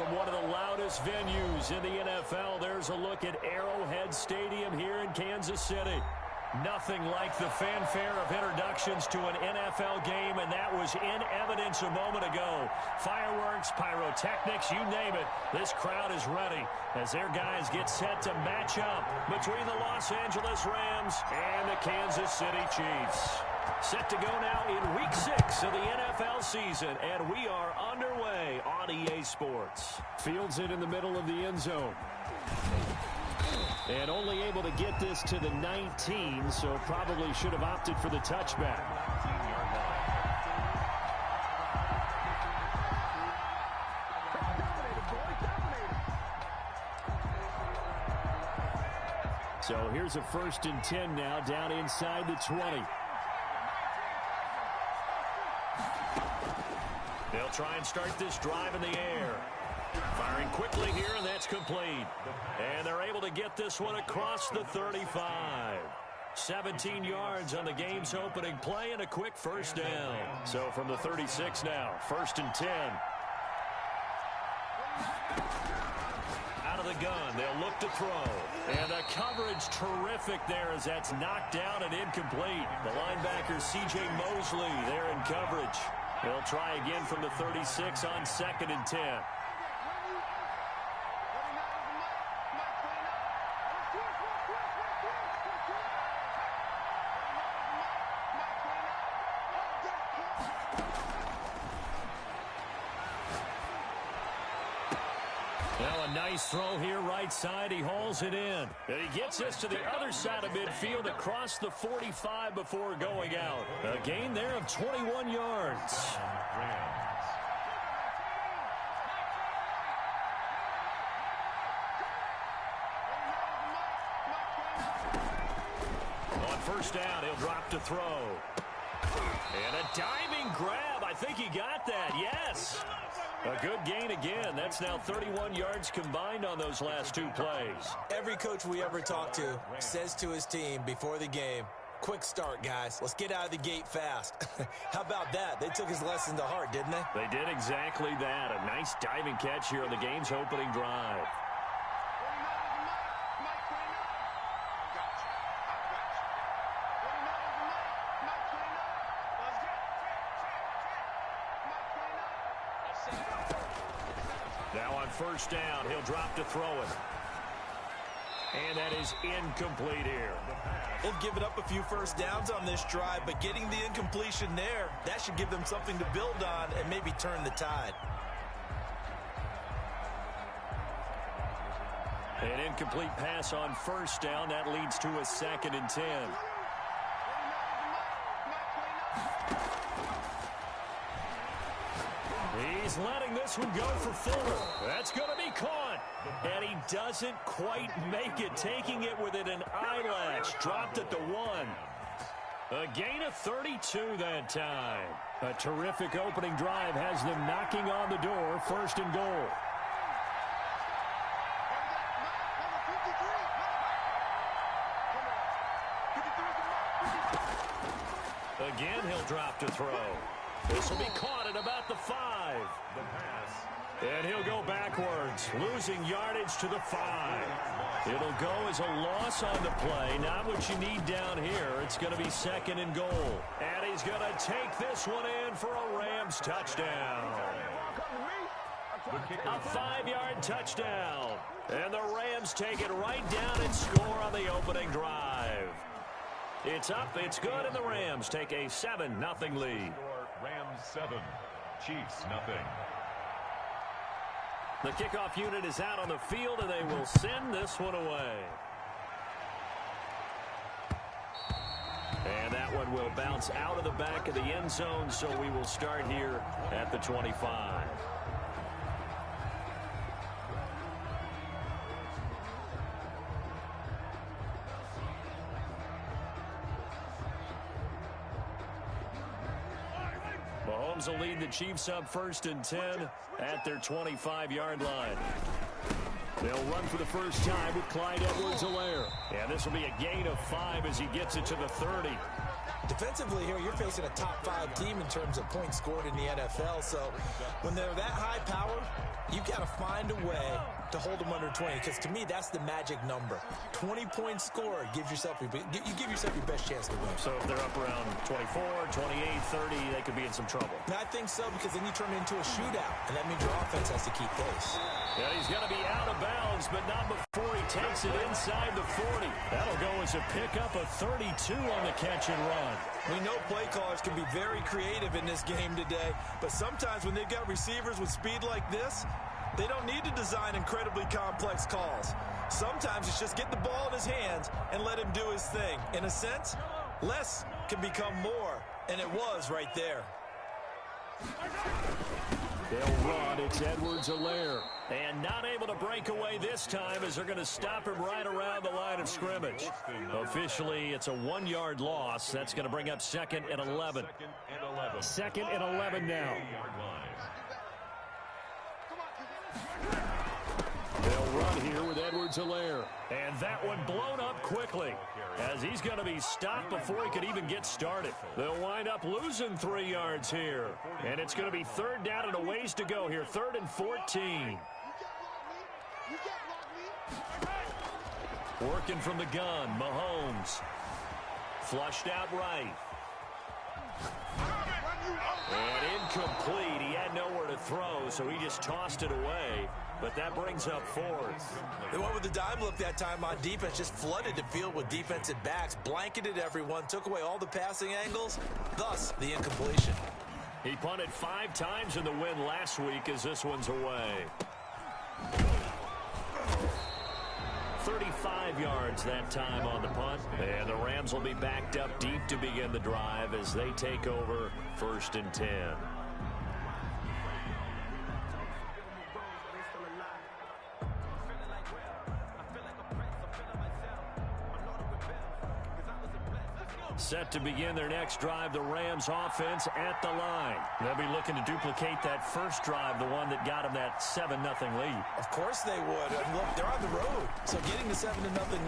from one of the loudest venues in the NFL. There's a look at Arrowhead Stadium here in Kansas City. Nothing like the fanfare of introductions to an NFL game, and that was in evidence a moment ago. Fireworks, pyrotechnics, you name it. This crowd is ready as their guys get set to match up between the Los Angeles Rams and the Kansas City Chiefs. Set to go now in Week 6 of the NFL season, and we are underway on EA Sports. Fields it in the middle of the end zone. And only able to get this to the 19, so probably should have opted for the touchback. So here's a 1st and 10 now, down inside the 20. They'll try and start this drive in the air. Firing quickly here, and that's complete. And they're able to get this one across the 35. 17 yards on the game's opening play and a quick first down. So from the 36 now, 1st and 10. Out of the gun, they'll look to throw. And the coverage terrific there as that's knocked down and incomplete. The linebacker C.J. Mosley there in coverage. They'll try again from the 36 on 2nd and 10. Now a nice throw here right side. He hauls it in. And he gets this to the other side of midfield across the 45 before going out. A gain there of 21 yards. On 1st down, he'll drop to throw. And a diving grab. I think he got that. Yes. A good gain again. That's now 31 yards combined on those last 2 plays. Every coach we ever talk to says to his team before the game, quick start, guys. Let's get out of the gate fast. How about that? They took his lesson to heart, didn't they? They did exactly that. A nice diving catch here on the game's opening drive. Now on 1st down, he'll drop to throw it. And that is incomplete here. They've given up a few first downs on this drive, but getting the incompletion there, that should give them something to build on and maybe turn the tide. An incomplete pass on 1st down. That leads to a 2nd and 10. He's letting this one go for 4. That's going to be caught. And he doesn't quite make it, taking it within an eyelash. Dropped at the 1. A gain of 32 that time. A terrific opening drive has them knocking on the door. 1st and goal. Again, he'll drop to throw. This will be caught at about the 5. The pass. And he'll go backwards, losing yardage to the 5. It'll go as a loss on the play. Not what you need down here. It's going to be 2nd and goal. And he's going to take this one in for a Rams touchdown. A 5-yard touchdown. And the Rams take it right down and score on the opening drive. It's up, it's good, and the Rams take a 7-0 lead. Rams 7, Chiefs 0. The kickoff unit is out on the field, and they will send this one away. And that one will bounce out of the back of the end zone, so we will start here at the 25. Mahomes will lead the Chiefs up 1st and 10 at their 25-yard line. They'll run for the first time with Clyde Edwards-Helaire. And this will be a gain of 5 as he gets it to the 30. Defensively here, you're facing a top 5 team in terms of points scored in the NFL. So when they're that high powered, you've got to find a way to hold them under 20, because to me, that's the magic number. 20 points scored gives yourself you give yourself your best chance to win. So if they're up around 24, 28, 30, they could be in some trouble. And I think so, because then you turn it into a shootout, and that means your offense has to keep pace. Yeah, he's going to be out of bounds, but not before he takes it inside the 40. That'll go as a pickup of 32 on the catch and run. We know play callers can be very creative in this game today, but sometimes when they've got receivers with speed like this, they don't need to design incredibly complex calls. Sometimes it's just get the ball in his hands and let him do his thing. In a sense, less can become more, and it was right there. They'll run. It's Edwards-Helaire. And not able to break away this time as they're going to stop him right around the line of scrimmage. Officially, it's a 1-yard loss. That's going to bring up 2nd and 11. 2nd and 11 now. They'll run here with Edwards-Helaire. And that one blown up quickly as he's going to be stopped before he could even get started. They'll wind up losing 3 yards here. And it's going to be 3rd down and a ways to go here. 3rd and 14. Working from the gun, Mahomes. Flushed out right. And incomplete. He had nowhere to throw, so he just tossed it away. But that brings up 4th. They went with the dime look that time on defense, just flooded the field with defensive backs, blanketed everyone, took away all the passing angles, thus the incompletion. He punted 5 times in the win last week as this one's away. 35 yards that time on the punt. And the Rams will be backed up deep to begin the drive as they take over 1st and 10. Set to begin their next drive, the Rams offense at the line. They'll be looking to duplicate that first drive, the one that got them that 7-0 lead. Of course they would. And look, they're on the road. So getting the 7-0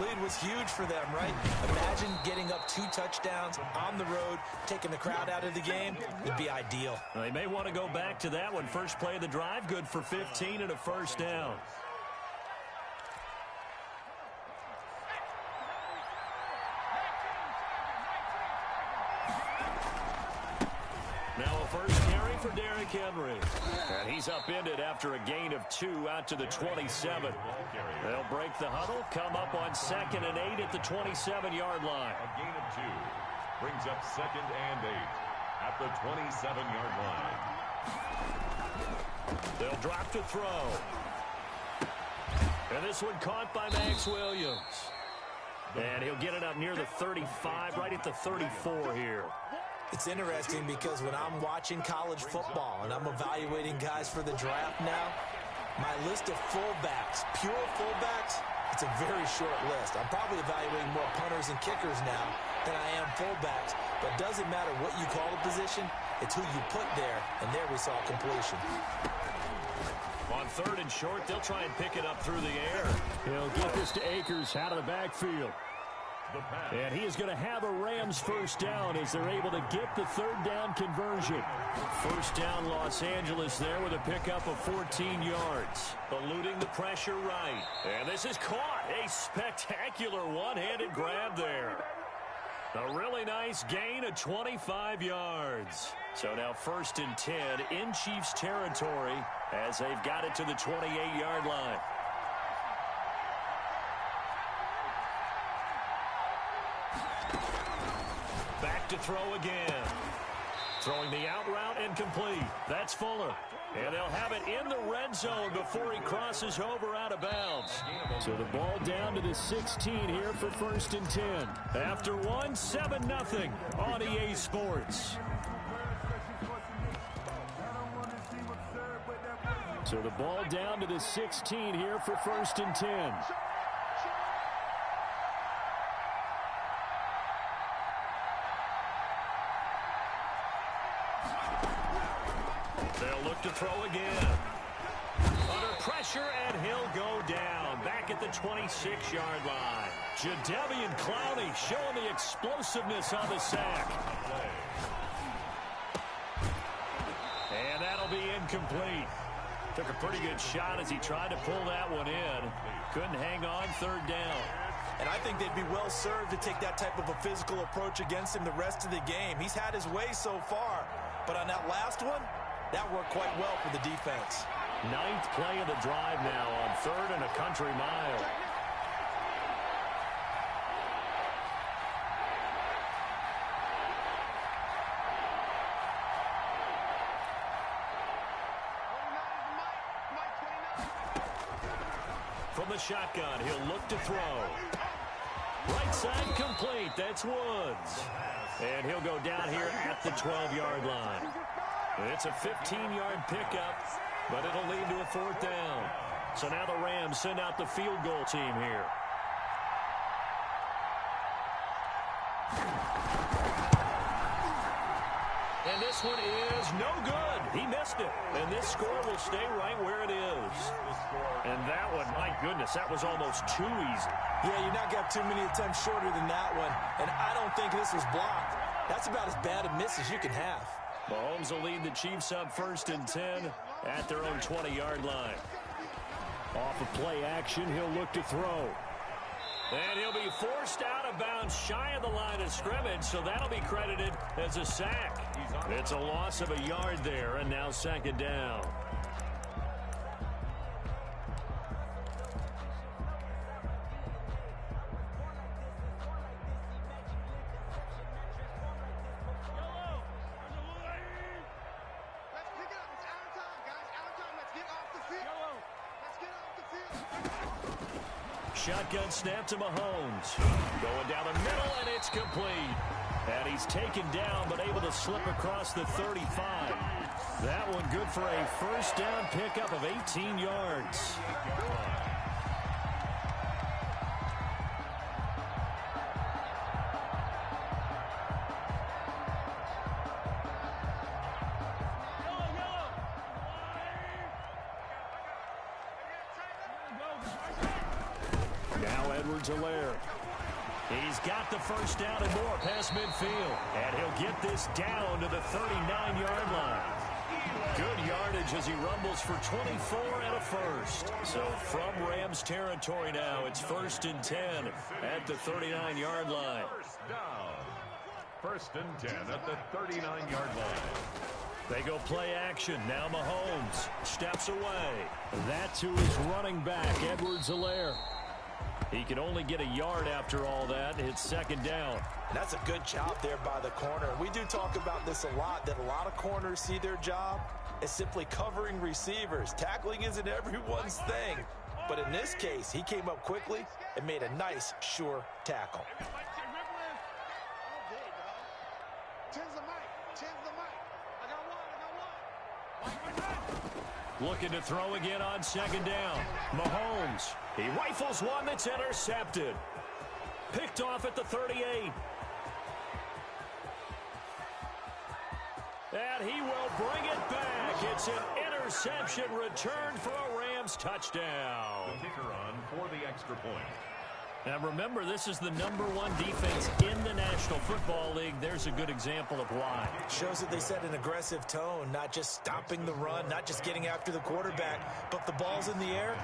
lead was huge for them, right? Imagine getting up 2 touchdowns on the road, taking the crowd out of the game. It'd be ideal. They may want to go back to that one. First play of the drive, good for 15 and a 1st down. Now a first carry for Derrick Henry. And he's upended after a gain of 2 out to the 27. They'll break the huddle, come up on 2nd and 8 at the 27-yard line. A gain of 2 brings up 2nd and 8 at the 27-yard line. They'll drop to throw. And this one caught by Max Williams. And he'll get it up near the 35, right at the 34 here. It's interesting because when I'm watching college football and I'm evaluating guys for the draft now, my list of fullbacks, pure fullbacks, it's a very short list. I'm probably evaluating more punters and kickers now than I am fullbacks, but it doesn't matter what you call a position, it's who you put there, and there we saw completion. On 3rd and short, they'll try and pick it up through the air. He'll get this to Akers out of the backfield. And he is going to have a Rams 1st down as they're able to get the 3rd down conversion. 1st down Los Angeles there with a pickup of 14 yards. Eluding the pressure right. And this is caught. A spectacular one-handed grab there. A really nice gain of 25 yards. So now 1st and 10 in Chiefs territory as they've got it to the 28-yard line. Back to throw again. Throwing the out route and complete. That's Fuller. And they'll have it in the red zone before he crosses over out of bounds. So the ball down to the 16 here for 1st and 10. After 7-0 on EA Sports. So the ball down to the 16 here for 1st and 10. They'll look to throw again. under pressure, and he'll go down. Back at the 26-yard line. Jadeveon Clowney showing the explosiveness on the sack. And that'll be incomplete. Took a pretty good shot as he tried to pull that one in. Couldn't hang on, third down. And I think they'd be well served to take that type of a physical approach against him the rest of the game. He's had his way so far. But on that last one, that worked quite well for the defense. 9th play of the drive now on 3rd and a country mile. From the shotgun, he'll look to throw. Right side complete. That's Woods. And he'll go down here at the 12-yard line. It's a 15-yard pickup, but it'll lead to a 4th down. So now the Rams send out the field goal team here. And this one is no good. He missed it. And this score will stay right where it is. And that one, my goodness, that was almost too easy. Yeah, you're not going to have too many attempts shorter than that one. And I don't think this was blocked. That's about as bad a miss as you can have. Mahomes will lead the Chiefs up 1st and 10 at their own 20-yard line. Off of play action, he'll look to throw. And he'll be forced out of bounds shy of the line of scrimmage, so that'll be credited as a sack. It's a loss of a yard there, and now 2nd down. Shotgun snap to Mahomes. Going down the middle, and it's complete. And he's taken down, but able to slip across the 35. That one good for a 1st down pickup of 18 yards. Now Edwards-Helaire. He's got the 1st down and more past midfield. And he'll get this down to the 39-yard line. Good yardage as he rumbles for 24 and a 1st. So from Rams territory now, it's 1st and 10 at the 39-yard line. 1st down. 1st and 10 at the 39-yard line. They go play action. Now Mahomes steps away. That to his running back, Edwards-Helaire. He can only get a yard after all that. It's 2nd down. And that's a good job there by the corner. We do talk about this a lot, that a lot of corners see their job as simply covering receivers. Tackling isn't everyone's thing. But in this case, he came up quickly and made a nice, sure tackle. Looking to throw again on 2nd down. Mahomes. He rifles one that's intercepted. Picked off at the 38. And he will bring it back. It's an interception return for a Rams touchdown. The kicker on for the extra point. Now remember, this is the #1 defense in the National Football League. There's a good example of why. Shows that they set an aggressive tone, not just stopping the run, not just getting after the quarterback, but the ball's in the air.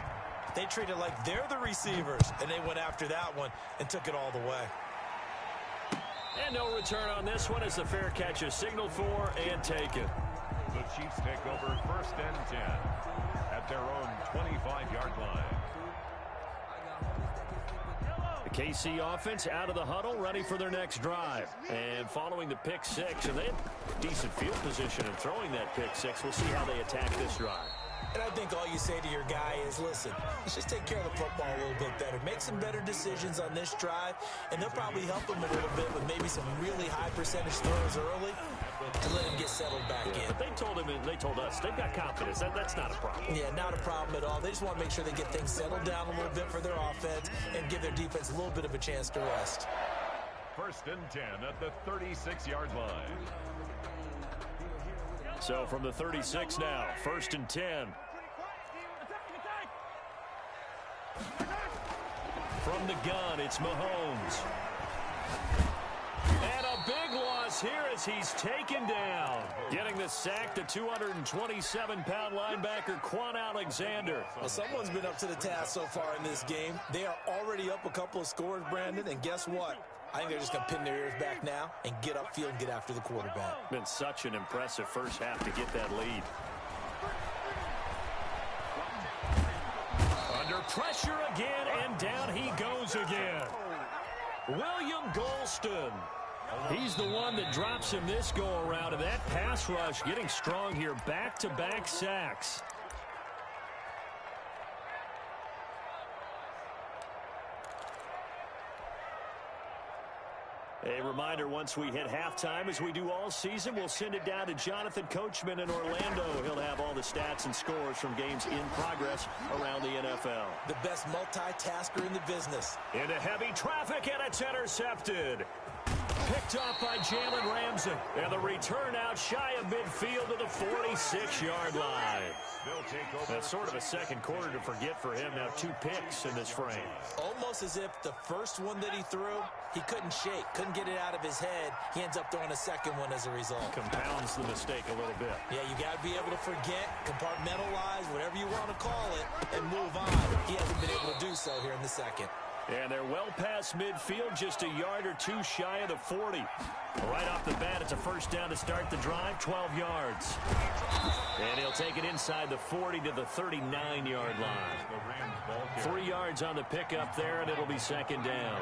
They treat it like they're the receivers, and they went after that one and took it all the way. And no return on this one as the fair catch is signaled for and taken. The Chiefs take over 1st and 10 at their own 25-yard line. The KC offense out of the huddle, ready for their next drive. And following the pick 6, and they had decent field position in throwing that pick 6. We'll see how they attack this drive. And I think all you say to your guy is, listen, let's just take care of the football a little bit better. Make some better decisions on this drive, and they'll probably help him a little bit with maybe some really high percentage throws early to let him get settled back in. But they told him, and they told us, they've got confidence. That's not a problem. Yeah, not a problem at all. They just want to make sure they get things settled down a little bit for their offense and give their defense a little bit of a chance to rest. 1st and 10 at the 36-yard line. So from the 36 now, 1st and 10. From the gun, it's Mahomes. And a big loss here as he's taken down. Getting the sack, the 227-pound linebacker, Quan Alexander. Well, someone's been up to the task so far in this game. They are already up a couple of scores, Brandon, and guess what? I think they're just going to pin their ears back now and get upfield and get after the quarterback. Been such an impressive first half to get that lead. Under pressure again, and down he goes again. William Golston. He's the one that drops him this go-around, and that pass rush getting strong here. Back-to-back sacks. A reminder, once we hit halftime, as we do all season, we'll send it down to Jonathan Coachman in Orlando. He'll have all the stats and scores from games in progress around the NFL. The best multitasker in the business. Into heavy traffic, and it's intercepted. Picked off by Jalen Ramsey. And the return out shy of midfield to the 46-yard line. That's sort of a second quarter to forget for him. Now 2 picks in this frame. Almost as if the first one that he threw, he couldn't shake, couldn't get it out of his head. He ends up throwing a second one as a result. Compounds the mistake a little bit. Yeah, you got to be able to forget, compartmentalize, whatever you want to call it, and move on. He hasn't been able to do so here in the second. And they're well past midfield, just a yard or 2 shy of the 40. Right off the bat, it's a first down to start the drive, 12 yards. And he'll take it inside the 40 to the 39-yard line. 3 yards on the pickup there, and it'll be second down.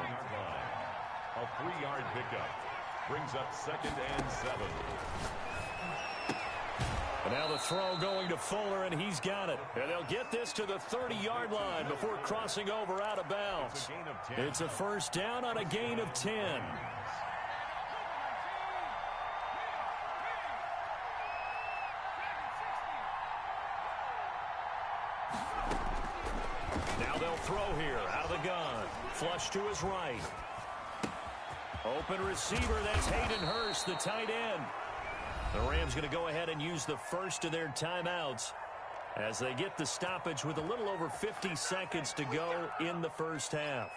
A 3-yard pickup brings up 2nd and 7. And now the throw going to Fuller, and he's got it. And they'll get this to the 30-yard line before crossing over out of bounds. It's a first down on a gain of 10. Now they'll throw here out of the gun. Flush to his right. Open receiver, that's Hayden Hurst, the tight end. The Rams going to go ahead and use the first of their timeouts as they get the stoppage with a little over 50 seconds to go in the first half.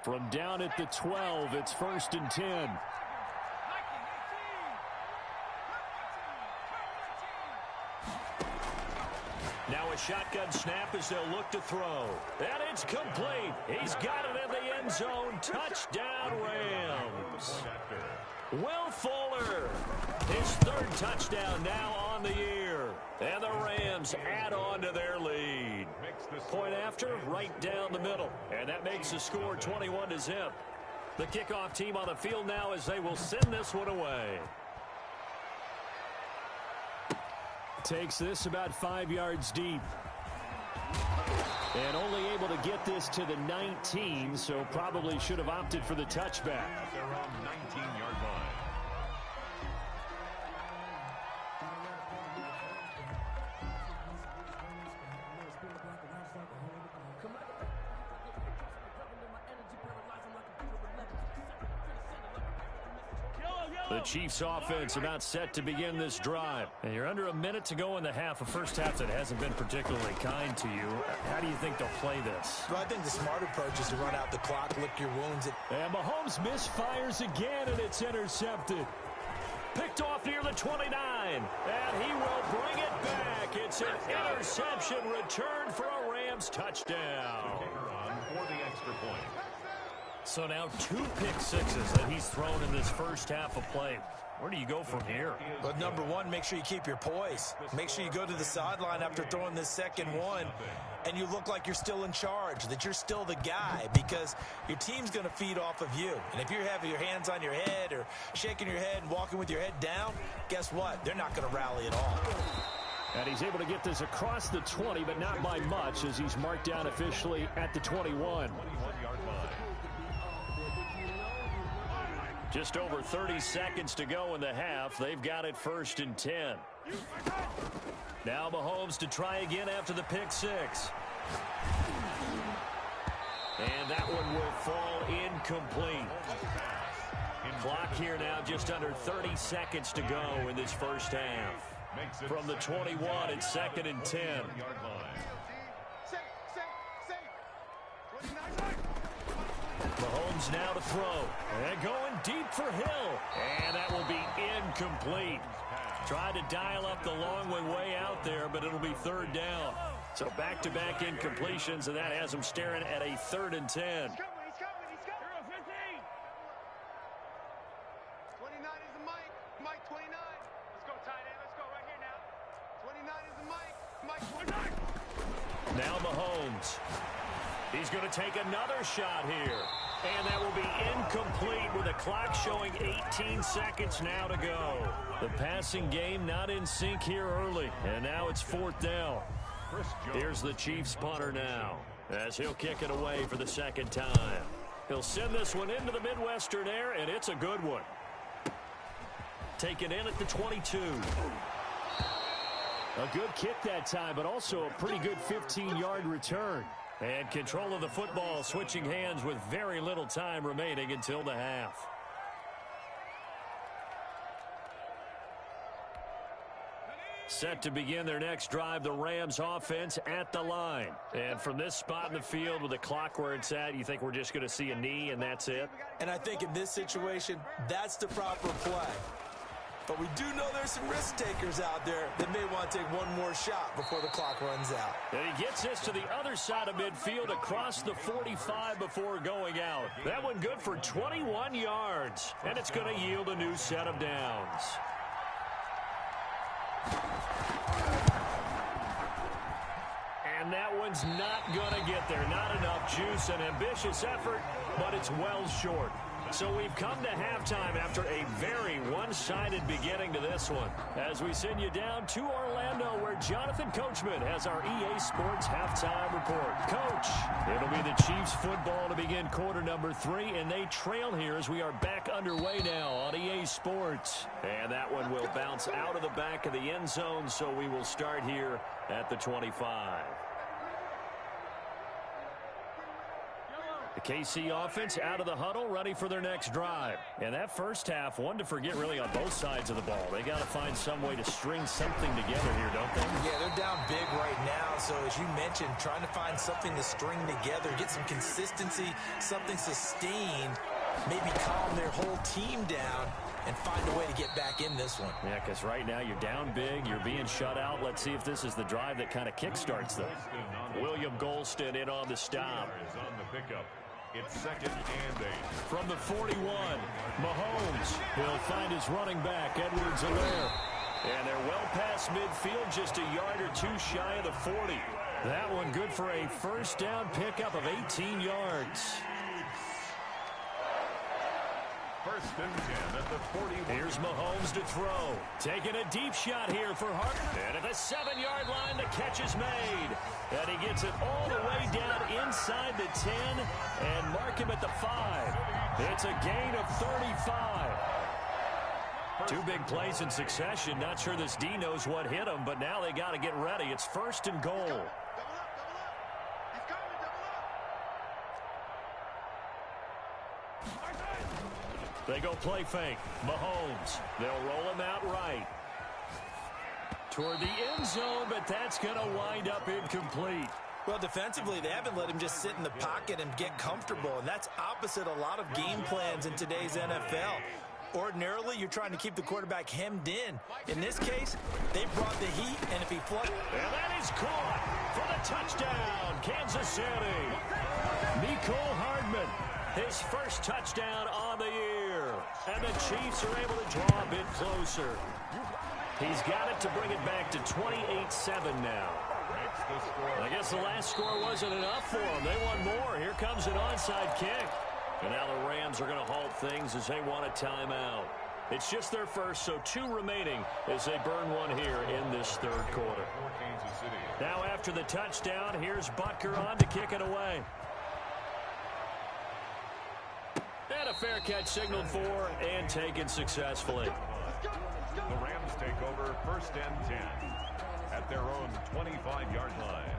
From down at the 12, it's 1st and 10. Now a shotgun snap as they'll look to throw. And it's complete. He's got it in the end zone. Touchdown, Rams. Will Fuller, his 3rd touchdown now on the year. And the Rams add on to their lead. Point after, right down the middle. And that makes the score 21-0. The kickoff team on the field now as they will send this one away. Takes this about 5 yards deep. And only able to get this to the 19, so probably should have opted for the touchback. At their own 19-yard line. The Chiefs offense about set to begin this drive. And you're under a minute to go in the half. A first half that hasn't been particularly kind to you. How do you think they'll play this? Well, I think the smart approach is to run out the clock, lick your wounds. And Mahomes misfires again, and it's intercepted. Picked off near the 29. And he will bring it back. It's an interception return for a Rams touchdown. For the extra point. So now 2 pick sixes that he's thrown in this first half of play. Where do you go from here? But number one, make sure you keep your poise. Make sure you go to the sideline after throwing this second one, and you look like you're still in charge, that you're still the guy, because your team's going to feed off of you. And if you're having your hands on your head or shaking your head and walking with your head down, guess what? They're not going to rally at all. And he's able to get this across the 20, but not by much, as he's marked down officially at the 21. 21-yard line. Just over 30 seconds to go in the half. They've got it 1st and 10. Now Mahomes to try again after the pick six. And that one will fall incomplete. Clock here now just under 30 seconds to go in this first half. from the 21 and 2nd and 10. Mahomes now to throw. And going deep for Hill. And that will be incomplete. Tried to dial up the long way out there, but it'll be 3rd down. So back-to-back incompletions, and that has him staring at a 3rd and 10. Now Mahomes. He's going to take another shot here. And that will be incomplete with the clock showing 18 seconds now to go. The passing game not in sync here early. And now it's 4th down. Here's the Chiefs punter now as he'll kick it away for the 2nd time. He'll send this one into the Midwestern air, and it's a good one. Taken in at the 22. A good kick that time, but also a pretty good 15-yard return. And control of the football switching hands with very little time remaining until the half. Set to begin their next drive, the Rams offense at the line. And from this spot in the field with the clock where it's at, you think we're just going to see a knee and that's it? And I think in this situation, that's the proper play. But we do know there's some risk takers out there that may want to take one more shot before the clock runs out. And he gets this to the other side of midfield across the 45 before going out. That one good for 21 yards. And it's going to yield a new set of downs. And that one's not going to get there. Not enough juice. An ambitious effort, but it's well short. So we've come to halftime after a very one-sided beginning to this one. As we send you down to Orlando, where Jonathan Coachman has our EA Sports halftime report. Coach, it'll be the Chiefs football to begin quarter number 3, and they trail here as we are back underway now on EA Sports. And that one will bounce out of the back of the end zone, so we will start here at the 25. The KC offense out of the huddle, ready for their next drive. And that first half, one to forget really on both sides of the ball. They got to find some way to string something together here, don't they? Yeah, they're down big right now. So as you mentioned, trying to find something to string together, get some consistency, something sustained, maybe calm their whole team down and find a way to get back in this one. Yeah, because right now you're down big, you're being shut out. Let's see if this is the drive that kind of kickstarts them. William Golston in on the stop. On the pickup. It's 2nd and 8. From the 41, Mahomes. He'll find his running back, Edwards-Helaire. And they're well past midfield, just a yard or two shy of the 40. That one good for a first down pickup of 18 yards. 1st and 10 at the 41. Here's Mahomes to throw. Taking a deep shot here for Hart. And at the 7-yard line, the catch is made. And he gets it all the way down inside the 10 and mark him at the 5. It's a gain of 35. Two big plays in succession. Not sure this D knows what hit him, but now they got to get ready. It's 1st and goal. They go play fake. Mahomes. They'll roll him out right. Toward the end zone, but that's going to wind up incomplete. Well, defensively, they haven't let him just sit in the pocket and get comfortable, and that's opposite a lot of game plans in today's NFL. Ordinarily, you're trying to keep the quarterback hemmed in. In this case, they brought the heat, and if he floods... And that is caught for the touchdown, Kansas City. Mecole Hardman, his first touchdown on the year. And the Chiefs are able to draw a bit closer. He's got it to bring it back to 28-7 now. I guess the last score wasn't enough for them. They want more. Here comes an onside kick. And now the Rams are going to halt things as they want a timeout. It's just their first, so 2 remaining as they burn one here in this 3rd quarter. Now after the touchdown, here's Butker on to kick it away. And a fair catch signaled for and taken successfully. The Rams take over 1st and 10 at their own 25-yard line.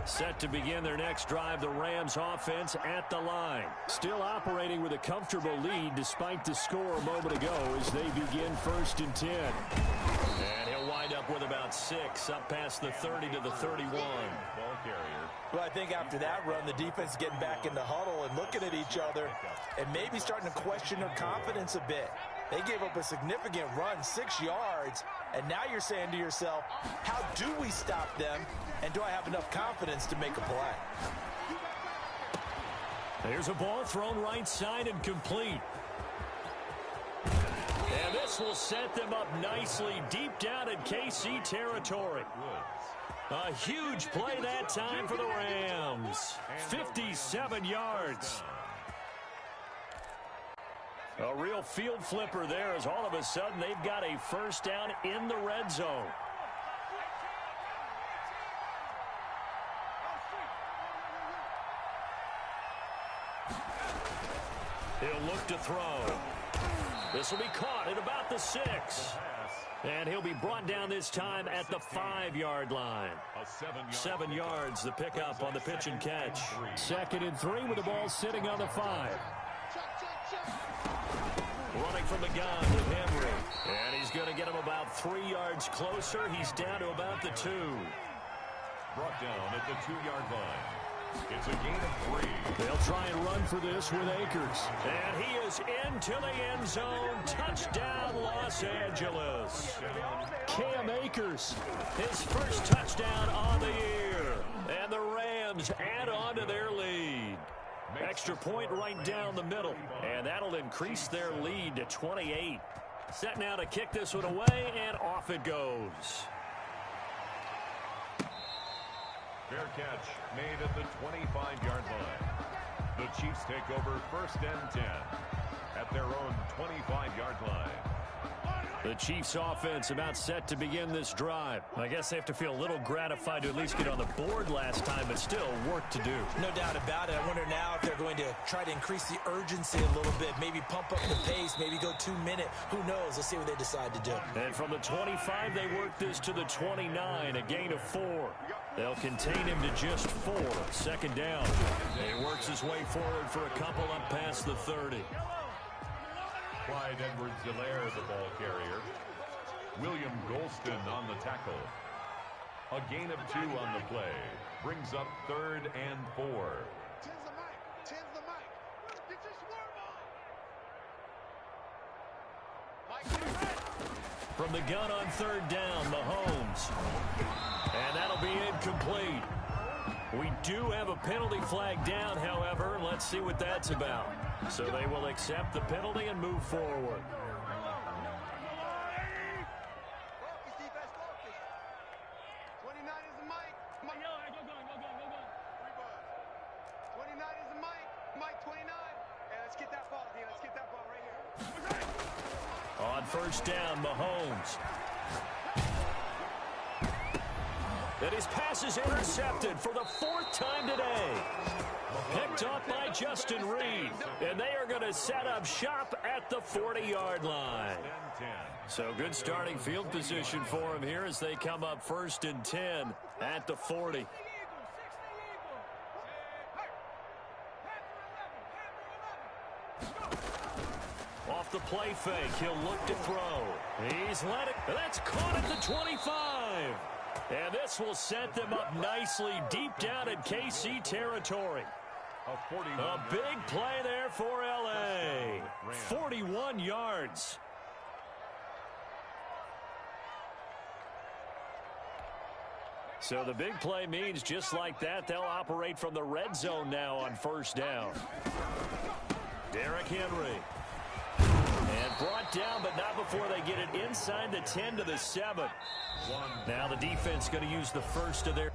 Set to begin their next drive, the Rams offense at the line. Still operating with a comfortable lead despite the score a moment ago as they begin 1st and 10. And he'll wind up with about 6 up past the 30 to the 31. Ball carrier. Well, I think after that run, the defense is getting back in the huddle and looking at each other and maybe starting to question their confidence a bit. They gave up a significant run, 6 yards, and now you're saying to yourself, how do we stop them, and do I have enough confidence to make a play? There's a ball thrown right side and complete. And this will set them up nicely deep down in KC territory. A huge play that time for the Rams. 57 yards. A real field flipper there as all of a sudden they've got a first down in the red zone. He'll look to throw. This will be caught at about the 6. And he'll be brought down this time at the 5-yard line. 7 yards, the pickup on the pitch and catch. 2nd and 3 with the ball sitting on the 5. Running from the gun to Henry. And he's going to get him about 3 yards closer. He's down to about the 2. Brought down at the 2-yard line. It's a gain of 3. They'll try and run for this with Akers. And he is into the end zone. Touchdown, Los Angeles. Cam Akers, his first touchdown on the year. And the Rams add on to their lead. Extra point right down the middle. And that'll increase their lead to 28. Set now to kick this one away, and off it goes. Fair catch made at the 25-yard line. The Chiefs take over 1st and 10 at their own 25-yard line. The Chiefs offense about set to begin this drive. I guess they have to feel a little gratified to at least get on the board last time, but still work to do. No doubt about it. I wonder now if they're going to try to increase the urgency a little bit, maybe pump up the pace, maybe go 2-minute. Who knows? Let's see what they decide to do. And from the 25, they work this to the 29, a gain of 4. They'll contain him to just 4. 2nd down. He works his way forward for a couple up past the 30. Clyde Edwards-Helaire, the ball carrier. William Golston on the tackle. A gain of 2 on the play. Brings up 3rd and 4. From the gun on 3rd down, Mahomes. And that'll be incomplete. We do have a penalty flag down, however. Let's see what that's about. So they will accept the penalty and move forward. On 1st down, Mahomes. And his pass is intercepted for the 4th time today. Picked off by Justin Reed. And they are going to set up shop at the 40-yard line. So good starting field position for him here as they come up 1st and 10 at the 40. Off the play fake, he'll look to throw. He's let it. That's caught at the 25. And this will set them up nicely deep down in KC territory. A big play there for L.A. 41 yards. So the big play means just like that, they'll operate from the red zone now on 1st down. Derrick Henry. And brought down, but not before they get it inside the 10 to the 7. Now the defense going to use the first of their...